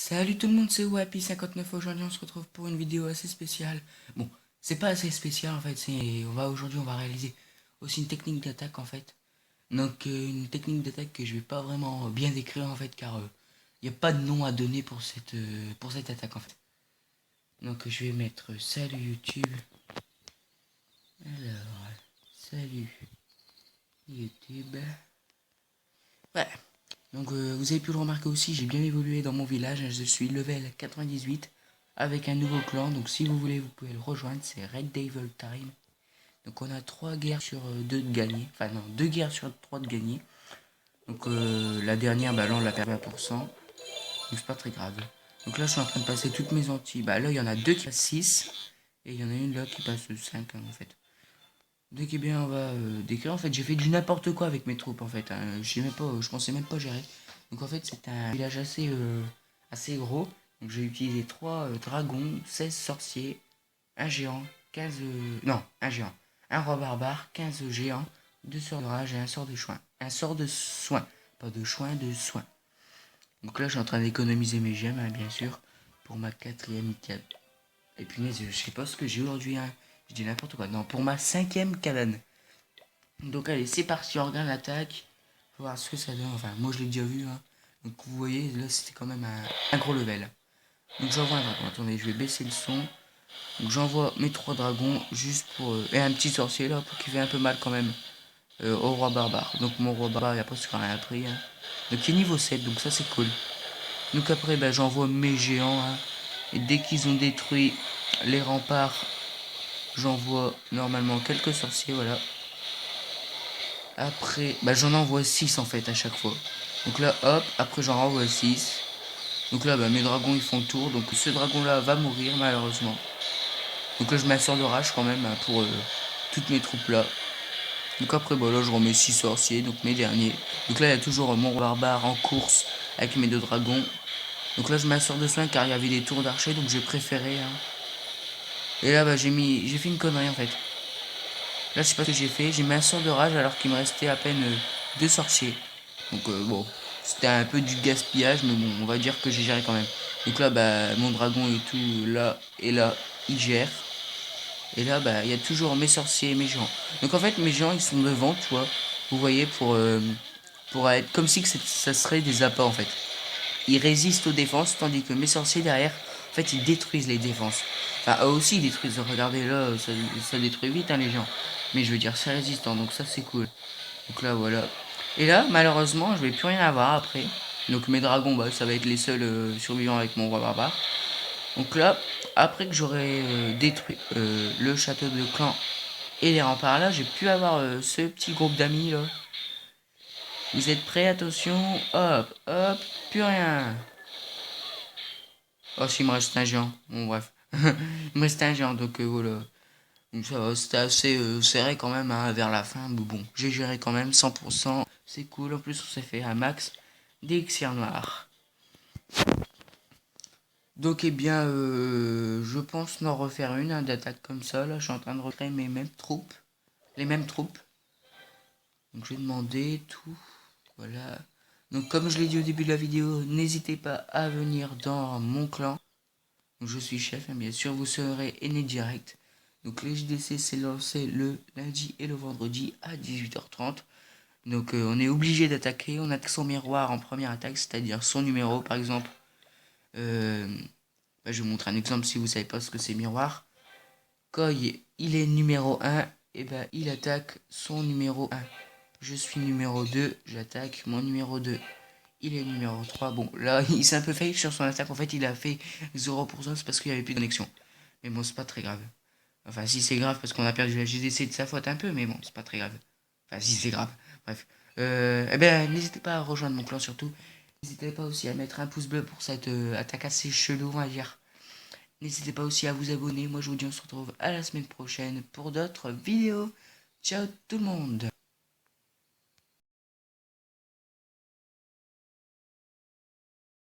Salut tout le monde, c'est Wappy59. Aujourd'hui, on se retrouve pour une vidéo assez spéciale. Bon, c'est pas assez spécial en fait. Aujourd'hui, on va réaliser aussi une technique d'attaque en fait. Donc, une technique d'attaque que je vais pas vraiment bien décrire en fait, car il n'y a pas de nom à donner pour cette attaque en fait. Donc, je vais mettre salut YouTube. Alors, salut YouTube. Ouais. Donc vous avez pu le remarquer aussi, j'ai bien évolué dans mon village, je suis level 98 avec un nouveau clan, donc si vous voulez vous pouvez le rejoindre, c'est Red Devil Time. Donc on a 3 guerres sur 2 de gagner, enfin non, 2 guerres sur 3 de gagner. Donc la dernière, bah là on l'a perdu à 100%, donc c'est pas très grave. Donc là je suis en train de passer toutes mes antilles, bah là il y en a 2 qui passent 6, et il y en a une là qui passe 5 en fait. Donc eh bien on va décrire, en fait j'ai fait du n'importe quoi avec mes troupes en fait, hein. Je pensais même pas gérer. Donc en fait c'est un village assez gros. Donc j'ai utilisé 3 dragons, 16 sorciers, un géant, 15... non, un géant, un roi barbare, 15 géants, 2 sorts de rage et un sort de soin. Un sort de soin, pas de soin, de soin. Donc là je suis en train d'économiser mes gemmes, hein, bien sûr, pour ma 4ème cabane. Et puis je sais pas ce que j'ai aujourd'hui, hein. Je dis n'importe quoi. Non, pour ma 5ème cabane. Donc allez, c'est parti, on regarde l'attaque. Faut voir ce que ça donne. Enfin, moi je l'ai déjà vu, hein. Donc vous voyez, là c'était quand même un gros level. Donc j'envoie un dragon. Attendez, je vais baisser le son. Donc j'envoie mes 3 dragons juste pour... et un petit sorcier là, pour qu'il fait un peu mal quand même au roi barbare. Donc mon roi barbare, il a presque rien appris, hein. Donc il est niveau 7, donc ça c'est cool. Donc après, ben, j'envoie mes géants, hein. Et dès qu'ils ont détruit les remparts, j'envoie normalement quelques sorciers, voilà. Après, bah j'en envoie 6 en fait à chaque fois. Donc là, hop, après j'en renvoie 6. Donc là, bah, mes dragons ils font le tour. Donc ce dragon là va mourir malheureusement. Donc là, je mets un sort de rage quand même, hein, pour toutes mes troupes là. Donc après, bah là, je remets 6 sorciers, donc mes derniers. Donc là, il y a toujours mon barbare en course avec mes 2 dragons. Donc là, je mets un sort de soin car il y avait des tours d'archer, donc j'ai préféré, hein. Et là, bah j'ai fait une connerie en fait. Là, je sais pas ce que j'ai fait. J'ai mis un sort de rage alors qu'il me restait à peine 2 sorciers. Donc bon, c'était un peu du gaspillage, mais bon, on va dire que j'ai géré quand même. Donc là, bah, mon dragon et tout, là et là, il gère. Et là, bah, il y a toujours mes sorciers et mes géants. Donc en fait, mes géants, ils sont devant, tu vois. Vous voyez, pour être comme si que ça serait des appâts, en fait. Ils résistent aux défenses, tandis que mes sorciers derrière, en fait, ils détruisent les défenses. Enfin, eux aussi, ils détruisent. Regardez là, ça détruit vite, hein, les gens. Mais je veux dire, c'est résistant, donc ça, c'est cool. Donc là, voilà. Et là, malheureusement, je vais plus rien avoir après. Donc mes dragons, bah, ça va être les seuls survivants avec mon roi barbare. Donc là, après que j'aurai détruit le château de clan et les remparts là, j'ai pu avoir ce petit groupe d'amis là. Vous êtes prêts? Attention. Hop, hop, plus rien. Oh, s'il me reste un géant. Bon, bref. Il me reste un géant, donc voilà. Donc ça va, c'était assez serré quand même, hein, vers la fin. Mais bon, j'ai géré quand même 100%. C'est cool. En plus, on s'est fait un max d'élixir noir. Donc, eh bien, je pense m'en refaire une, hein, d'attaque comme ça. Là, je suis en train de recréer mes mêmes troupes. Les mêmes troupes. Donc, je vais demander tout. Voilà. Donc, comme je l'ai dit au début de la vidéo, n'hésitez pas à venir dans mon clan. Donc, je suis chef, hein, bien sûr, vous serez aîné direct. Donc, les JDC, c'est lancé le lundi et le vendredi à 18h30. Donc, on est obligé d'attaquer. On attaque son miroir en première attaque, c'est-à-dire son numéro, par exemple. Euh, Bah, je vous montre un exemple si vous savez pas ce que c'est miroir. Quand il est numéro 1, et ben il attaque son numéro 1. Je suis numéro 2, j'attaque mon numéro 2. Il est numéro 3. Bon, là, il s'est un peu failli sur son attaque. En fait, il a fait 0%, c'est parce qu'il n'y avait plus de connexion. Mais bon, c'est pas très grave. Enfin, si c'est grave, parce qu'on a perdu la GDC de sa faute un peu, mais bon, c'est pas très grave. Enfin, si c'est grave. Bref. Eh ben, n'hésitez pas à rejoindre mon clan surtout. N'hésitez pas aussi à mettre un pouce bleu pour cette attaque assez chelou, on va dire. N'hésitez pas aussi à vous abonner. Moi, je vous dis, on se retrouve à la semaine prochaine pour d'autres vidéos. Ciao tout le monde!